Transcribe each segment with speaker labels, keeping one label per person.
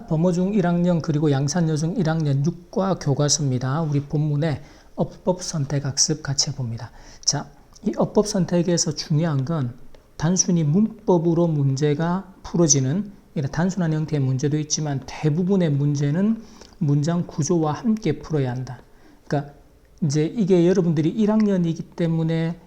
Speaker 1: 범어중 1학년 그리고 양산여중 1학년 6과 교과서입니다. 우리 본문에 어법선택학습 같이 해봅니다. 자, 이 어법선택에서 중요한 건 단순히 문법으로 문제가 풀어지는 이런 단순한 형태의 문제도 있지만 대부분의 문제는 문장 구조와 함께 풀어야 한다. 그러니까 이제 이게 여러분들이 1학년이기 때문에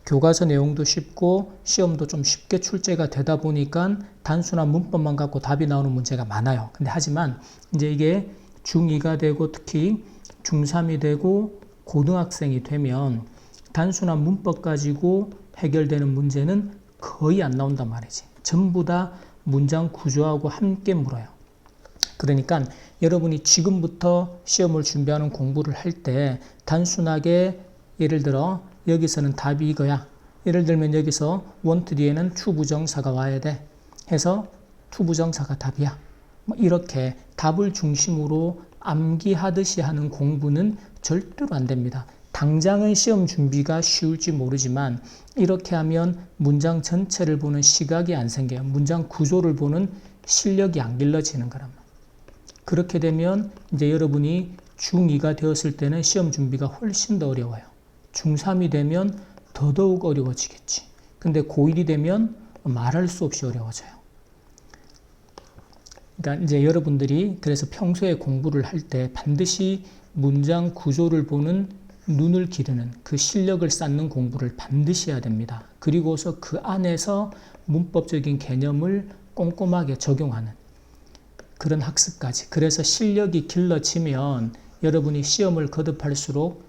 Speaker 1: 교과서 내용도 쉽고 시험도 좀 쉽게 출제가 되다 보니까 단순한 문법만 갖고 답이 나오는 문제가 많아요. 근데 하지만 이제 이게 중2가 되고 특히 중3이 되고 고등학생이 되면 단순한 문법 가지고 해결되는 문제는 거의 안 나온단 말이지. 전부 다 문장 구조하고 함께 물어요. 그러니까 여러분이 지금부터 시험을 준비하는 공부를 할 때 단순하게 예를 들어 여기서는 답이 이거야. 예를 들면 여기서 want 뒤에는 to 부정사가 와야 돼. 해서 to 부정사가 답이야. 뭐 이렇게 답을 중심으로 암기하듯이 하는 공부는 절대로 안 됩니다. 당장은 시험 준비가 쉬울지 모르지만 이렇게 하면 문장 전체를 보는 시각이 안 생겨요. 문장 구조를 보는 실력이 안 길러지는 거란 말이에요. 그렇게 되면 이제 여러분이 중2가 되었을 때는 시험 준비가 훨씬 더 어려워요. 중3이 되면 더더욱 어려워지겠지. 근데 고1이 되면 말할 수 없이 어려워져요. 그러니까 이제 여러분들이 그래서 평소에 공부를 할 때 반드시 문장 구조를 보는 눈을 기르는 그 실력을 쌓는 공부를 반드시 해야 됩니다. 그리고서 그 안에서 문법적인 개념을 꼼꼼하게 적용하는 그런 학습까지. 그래서 실력이 길러지면 여러분이 시험을 거듭할수록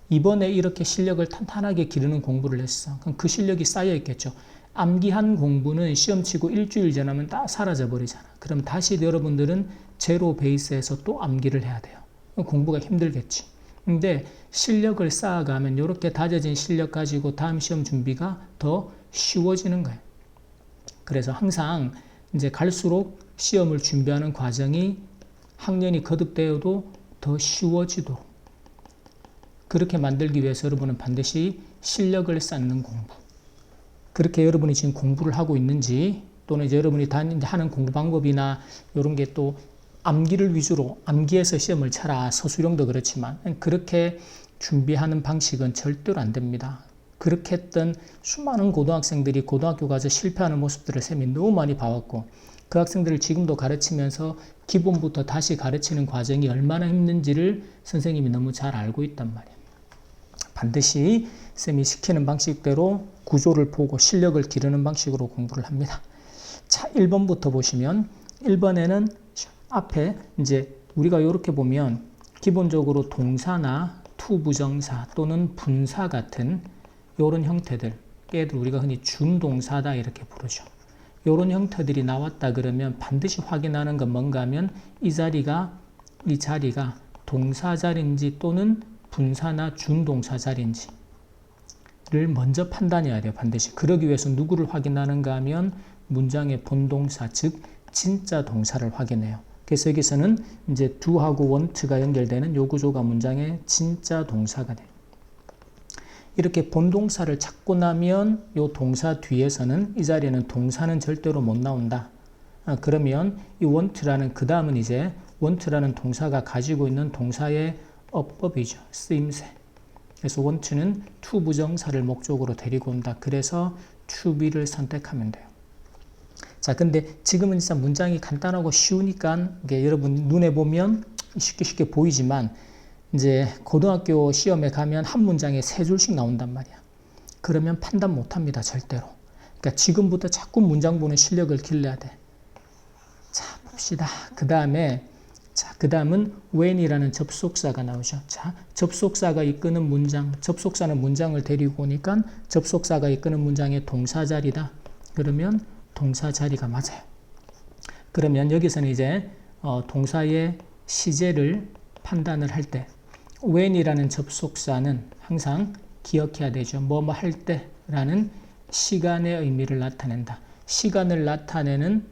Speaker 1: 이번에 이렇게 실력을 탄탄하게 기르는 공부를 했어. 그럼 그 실력이 쌓여 있겠죠. 암기한 공부는 시험 치고 일주일 지나면 다 사라져 버리잖아. 그럼 다시 여러분들은 제로 베이스에서 또 암기를 해야 돼요. 공부가 힘들겠지. 근데 실력을 쌓아가면 이렇게 다져진 실력 가지고 다음 시험 준비가 더 쉬워지는 거예요. 그래서 항상 이제 갈수록 시험을 준비하는 과정이 학년이 거듭되어도 더 쉬워지도록 그렇게 만들기 위해서 여러분은 반드시 실력을 쌓는 공부. 그렇게 여러분이 지금 공부를 하고 있는지 또는 이제 여러분이 하는 공부 방법이나 이런 게 또 암기를 위주로 암기해서 시험을 쳐라. 서술형도 그렇지만 그렇게 준비하는 방식은 절대로 안 됩니다. 그렇게 했던 수많은 고등학생들이 고등학교 가서 실패하는 모습들을 쌤이 너무 많이 봐왔고 그 학생들을 지금도 가르치면서 기본부터 다시 가르치는 과정이 얼마나 힘든지를 선생님이 너무 잘 알고 있단 말이에요. 반드시 쌤이 시키는 방식대로 구조를 보고 실력을 기르는 방식으로 공부를 합니다. 자, 1번부터 보시면 1번에는 앞에 이제 우리가 이렇게 보면 기본적으로 동사나 to 부정사 또는 분사 같은 이런 형태들, 얘들 우리가 흔히 준동사다 이렇게 부르죠. 이런 형태들이 나왔다 그러면 반드시 확인하는 건 뭔가 하면 이 자리가 동사 자리인지 또는 분사나 준동사 자리인지를 먼저 판단해야 돼요. 반드시. 그러기 위해서 누구를 확인하는가 하면 문장의 본동사, 즉 진짜 동사를 확인해요. 그래서 여기서는 이제 do하고 want가 연결되는 요 구조가 문장의 진짜 동사가 돼요. 이렇게 본동사를 찾고 나면 요 동사 뒤에서는 이 자리에는 동사는 절대로 못 나온다. 그러면 이 want라는 그 다음은 이제 want라는 동사가 가지고 있는 동사의 어법이죠. 쓰임새. 그래서 want는 to 부정사를 목적으로 데리고 온다. 그래서 to be를 선택하면 돼요. 자, 근데 지금은 진짜 문장이 간단하고 쉬우니까 이게 여러분 눈에 보면 쉽게 보이지만 이제 고등학교 시험에 가면 한 문장에 3줄씩 나온단 말이야. 그러면 판단 못 합니다. 절대로. 그러니까 지금부터 자꾸 문장 보는 실력을 길러야 돼. 자, 봅시다. 그 다음은 when이라는 접속사가 나오죠. 자, 접속사가 이끄는 문장, 접속사는 문장을 데리고 오니까 접속사가 이끄는 문장의 동사 자리다. 그러면 동사 자리가 맞아요. 그러면 여기서는 이제 동사의 시제를 판단을 할 때 when이라는 접속사는 항상 기억해야 되죠. 뭐뭐 할 때라는 시간의 의미를 나타낸다. 시간을 나타내는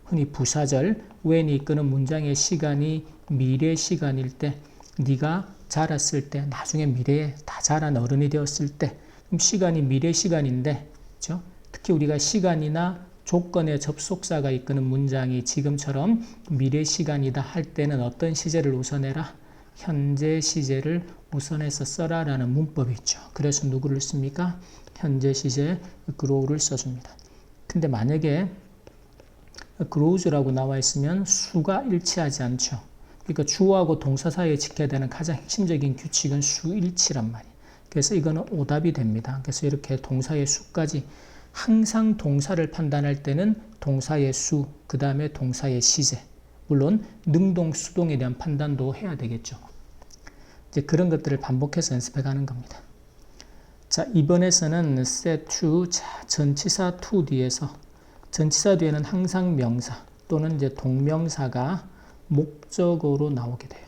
Speaker 1: 흔히 부사절 when이 이끄는 문장의 시간이 미래 시간일 때 네가 자랐을 때 나중에 미래에 다 자란 어른이 되었을 때 그럼 시간이 미래 시간인데 그렇죠? 특히 우리가 시간이나 조건의 접속사가 이끄는 문장이 지금처럼 미래 시간이다 할 때는 어떤 시제를 우선해라? 현재 시제를 우선해서 써라 라는 문법이 있죠. 그래서 누구를 씁니까? 현재 시제 grow를 써줍니다. 근데 만약에 grows라고 나와 있으면 수가 일치하지 않죠. 그러니까 주어하고 동사 사이에 지켜야 되는 가장 핵심적인 규칙은 수일치란 말이에요. 그래서 이거는 오답이 됩니다. 그래서 이렇게 동사의 수까지 항상 동사를 판단할 때는 동사의 수, 그 다음에 동사의 시제, 물론 능동, 수동에 대한 판단도 해야 되겠죠. 이제 그런 것들을 반복해서 연습해 가는 겁니다. 자, 이번에서는 set to, 자, 전치사 to 뒤에서 전치사 뒤에는 항상 명사 또는 이제 동명사가 목적어로 나오게 돼요.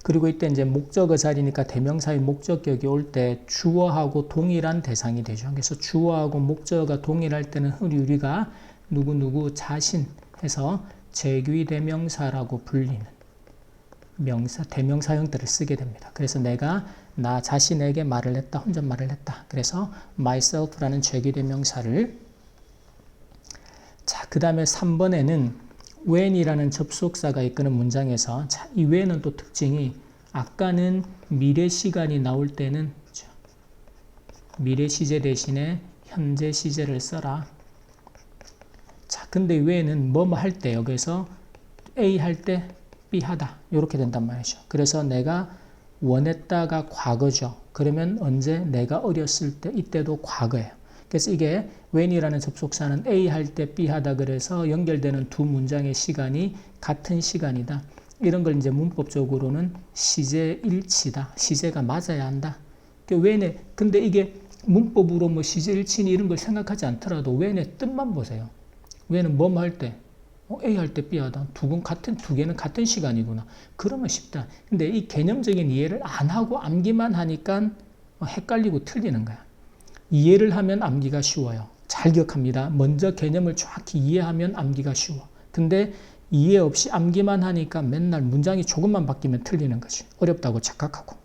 Speaker 1: 그리고 이때 이제 목적어 자리니까 대명사의 목적격이 올 때 주어하고 동일한 대상이 되죠. 그래서 주어하고 목적어가 동일할 때는 흔히 우리가 누구누구 자신 해서 재규 대명사라고 불리는 명사, 대명사 형태를 쓰게 됩니다. 그래서 내가 나 자신에게 말을 했다, 혼잣말을 했다. 그래서 myself라는 재규 대명사를 자, 그 다음에 3번에는 when이라는 접속사가 이끄는 문장에서 자, 이 when은 또 특징이 아까는 미래 시간이 나올 때는 미래 시제 대신에 현재 시제를 써라. 자, 근데 when은 뭐뭐 할 때 여기서 A 할 때 B 하다 이렇게 된단 말이죠. 그래서 내가 원했다가 과거죠. 그러면 언제? 내가 어렸을 때 이때도 과거예요. 그래서 이게 when이라는 접속사는 A 할 때 B 하다 그래서 연결되는 두 문장의 시간이 같은 시간이다. 이런 걸 이제 문법적으로는 시제 일치다. 시제가 맞아야 한다. when에 근데 이게 문법으로 뭐 시제 일치니 이런 걸 생각하지 않더라도 when의 뜻만 보세요. when은 뭐뭐 할 때 A 할 때 B 하다. 두 개는 같은 시간이구나. 그러면 쉽다. 근데 이 개념적인 이해를 안 하고 암기만 하니까 헷갈리고 틀리는 거야. 이해를 하면 암기가 쉬워요. 잘 기억합니다. 먼저 개념을 정확히 이해하면 암기가 쉬워. 근데 이해 없이 암기만 하니까 맨날 문장이 조금만 바뀌면 틀리는 거지. 어렵다고 착각하고.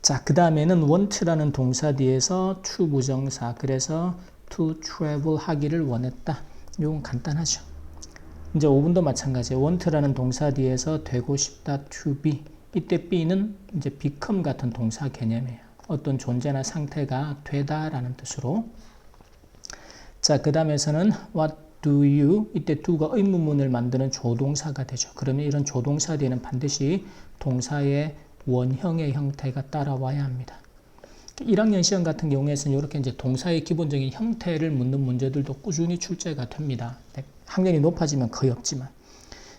Speaker 1: 자, 그 다음에는 want라는 동사 뒤에서 to 부정사. 그래서 to travel 하기를 원했다. 이건 간단하죠. 이제 5분도 마찬가지예요. want라는 동사 뒤에서 되고 싶다. to be. 이때 be는 이제 become 같은 동사 개념이에요. 어떤 존재나 상태가 되다라는 뜻으로. 자, 그 다음에서는 what do you? 이때 do가 의문문을 만드는 조동사가 되죠. 그러면 이런 조동사 뒤에는 반드시 동사의 원형의 형태가 따라와야 합니다. 1학년 시험 같은 경우에는 이렇게 이제 동사의 기본적인 형태를 묻는 문제들도 꾸준히 출제가 됩니다. 학년이 높아지면 거의 없지만.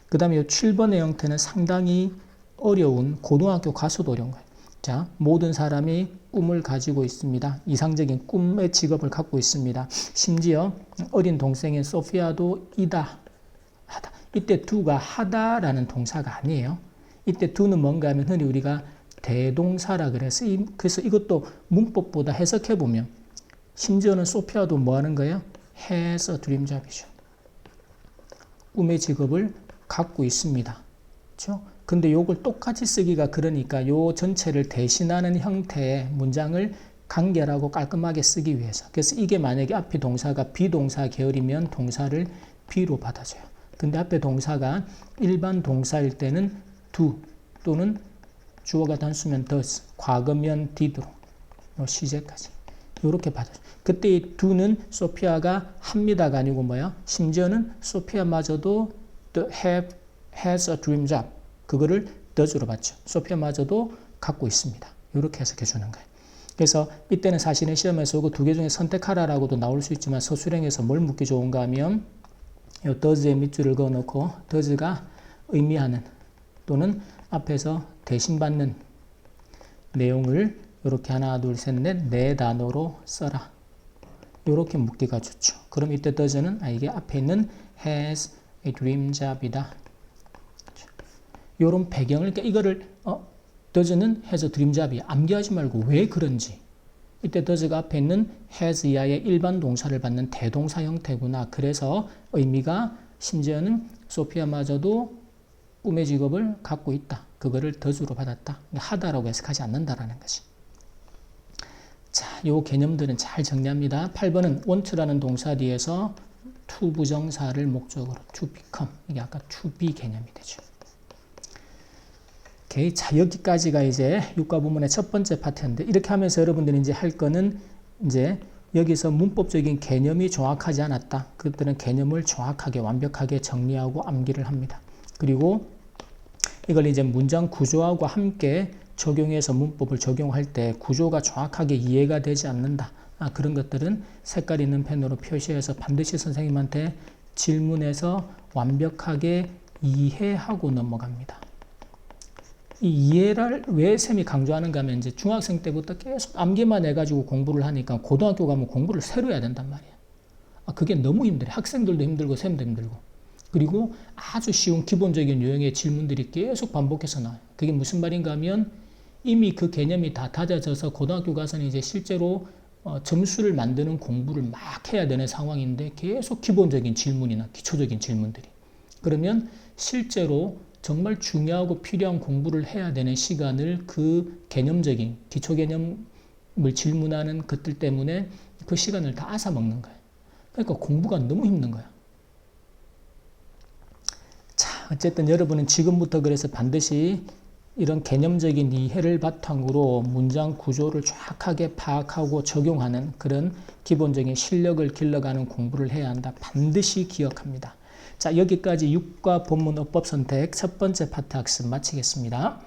Speaker 1: 그 다음에 7번의 형태는 상당히 어려운 고등학교 가서도 어려운 거예요. 자, 모든 사람이 꿈을 가지고 있습니다. 이상적인 꿈의 직업을 갖고 있습니다. 심지어 어린 동생인 소피아도 이다, 하다. 이때 do가 하다라는 동사가 아니에요. 이때 do는 뭔가 하면 흔히 우리가 대동사라 그래서 그래서 이것도 문법보다 해석해보면 심지어는 소피아도 뭐 하는 거예요? has a dream job이죠. 꿈의 직업을 갖고 있습니다. 그렇죠? 근데 요걸 똑같이 쓰기가 그러니까 요 전체를 대신하는 형태의 문장을 간결하고 깔끔하게 쓰기 위해서. 그래서 이게 만약에 앞에 동사가 비동사 계열이면 동사를 B로 받아줘요. 근데 앞에 동사가 일반 동사일 때는 do 또는 주어가 단수면 does, 과거면 did로 요 시제까지 이렇게 받아줘요. 그때 이 do는 소피아가 합니다가 아니고 뭐야? 심지어는 소피아마저도 has a dream job 그거를 does로 받죠. 소피아마저도 갖고 있습니다. 이렇게 해석해 주는 거예요. 그래서 이때는 사실은 시험에서 그 두 개 중에 선택하라라고도 나올 수 있지만 서술형에서 뭘 묻기 좋은가 하면 이 does의 밑줄을 그어놓고 does가 의미하는 또는 앞에서 대신받는 내용을 이렇게 하나 둘 셋 넷 네 단어로 써라. 이렇게 묻기가 좋죠. 그럼 이때 does는 이게 앞에 있는 has a dream job이다. 이런 배경을, 그러니까 이거를 does는 has a dream job이 암기하지 말고 왜 그런지. 이때 does가 앞에 있는 has 이하의 일반 동사를 받는 대동사 형태구나. 그래서 의미가 심지어는 소피아마저도 꿈의 직업을 갖고 있다. 그거를 does로 받았다. 하다라고 해석하지 않는다라는 거지. 자, 요 개념들은 잘 정리합니다. 8번은 want라는 동사 뒤에서 to 부정사를 목적으로 to become, 이게 아까 to be 개념이 되죠. 오케이. 자, 여기까지가 이제 육가 부문의 첫 번째 파트인데, 이렇게 하면서 여러분들이 이제 할 거는 이제 여기서 문법적인 개념이 정확하지 않았다. 그들은 개념을 정확하게 완벽하게 정리하고 암기를 합니다. 그리고 이걸 이제 문장 구조하고 함께 적용해서 문법을 적용할 때 구조가 정확하게 이해가 되지 않는다. 그런 것들은 색깔 있는 펜으로 표시해서 반드시 선생님한테 질문해서 완벽하게 이해하고 넘어갑니다. 이 이해를 왜 쌤이 강조하는가 하면 이제 중학생 때부터 계속 암기만 해가지고 공부를 하니까 고등학교 가면 공부를 새로 해야 된단 말이에요. 그게 너무 힘들어요. 학생들도 힘들고 쌤도 힘들고. 그리고 아주 쉬운 기본적인 유형의 질문들이 계속 반복해서 나와요. 그게 무슨 말인가 하면 이미 그 개념이 다 다져져서 고등학교 가서는 이제 실제로 점수를 만드는 공부를 막 해야 되는 상황인데 계속 기본적인 질문이나 기초적인 질문들이. 그러면 실제로 정말 중요하고 필요한 공부를 해야 되는 시간을 그 개념적인 기초 개념을 질문하는 것들 때문에 그 시간을 다 앗아먹는 거예요. 그러니까 공부가 너무 힘든 거야. 자, 어쨌든 여러분은 지금부터 그래서 반드시 이런 개념적인 이해를 바탕으로 문장 구조를 정확하게 파악하고 적용하는 그런 기본적인 실력을 길러가는 공부를 해야 한다. 반드시 기억합니다. 자, 여기까지 육과 본문 어법 선택 첫 번째 파트 학습 마치겠습니다.